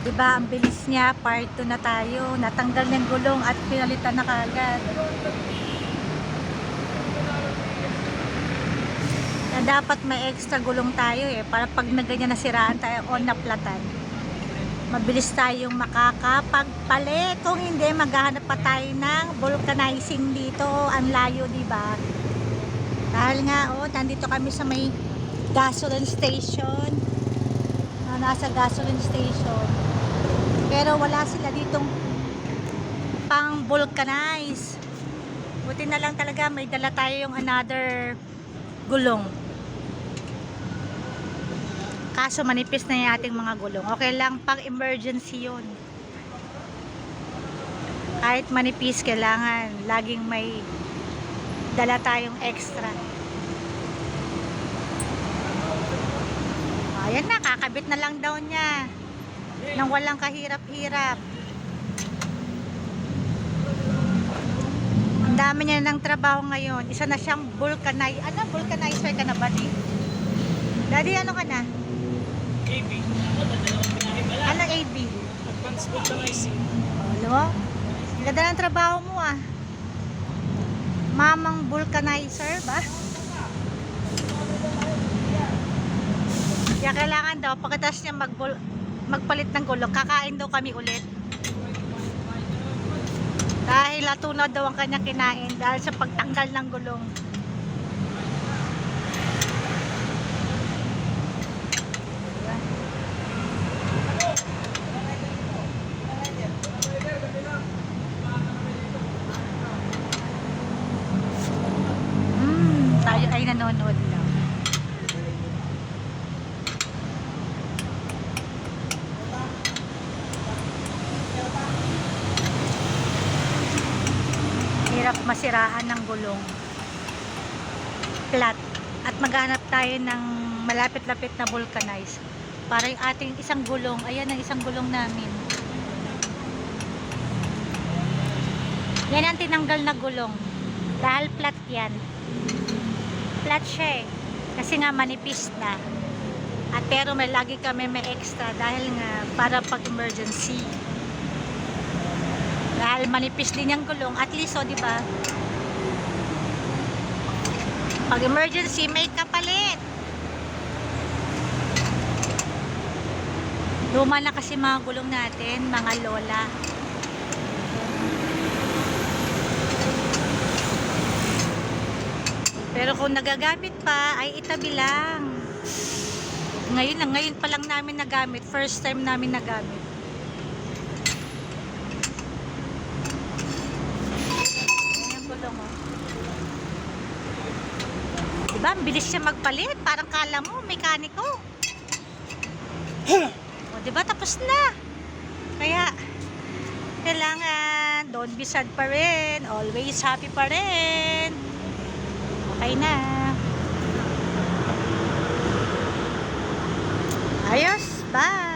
Diba, ang bilis niya, part 2 na tayo. Natanggal ng gulong at pinalitan na kaagad. Na dapat may extra gulong tayo para pag na ganyan nasiraan tayo o naplatan, mabilis tayong makakapagpalit. Kung hindi, maghahanap pa tayo ng vulcanizing dito. Ang layo, diba? Dahil nga, nandito kami sa may gasoline station. Nasa gasoline station. Pero wala sila ditong pang vulcanize. Buti na lang talaga may dala tayo yung another gulong. Kaso manipis na yung ating mga gulong. Okay lang pang emergency yun. Kahit manipis, kailangan laging may dala tayong extra. Ayan na, kakabit na lang daw niya nang walang kahirap-hirap. Ang dami niya ng trabaho ngayon. Isa na siyang vulcanizer. Ano? Vulcanizer ka na ba, di? Daddy, ano ka na? AB. Ano AB? Advanced vulcanizing. Alam mo? Ganda ng trabaho mo ah. Mamang vulcanizer ba? Kaya kailangan daw, pagkatapos niya magpalit ng gulong, kakain daw kami ulit. Dahil natunaw daw ang kanyang kinain dahil sa pagtanggal ng gulong. Tayo ay nanonood lang. Hirap masiraan ng gulong. Flat. At maghanap tayo ng malapit-lapit na vulcanize. Para yung ating isang gulong, ayan ang isang gulong namin. Yan ang tinanggal na gulong. Dahil flat yan. Flat siya eh. Kasi nga manipis na. At pero may lagi kami may extra dahil nga para pag emergency. Dahil manipis din yung gulong, at least di ba? Pag emergency may kapalit. Luma na kasi mga gulong natin, mga lola. Pero kung nagagamit pa, ay itabi lang. Ngayon pa lang namin nagamit. First time namin nagamit. Ayan yung gulong Diba? Ang bilis siya magpalit. Parang kala mo, mekaniko. Diba? Tapos na. Kaya, kailangan, don't be sad pa rin. Always happy pa rin. Okay na. Ayos. Bye.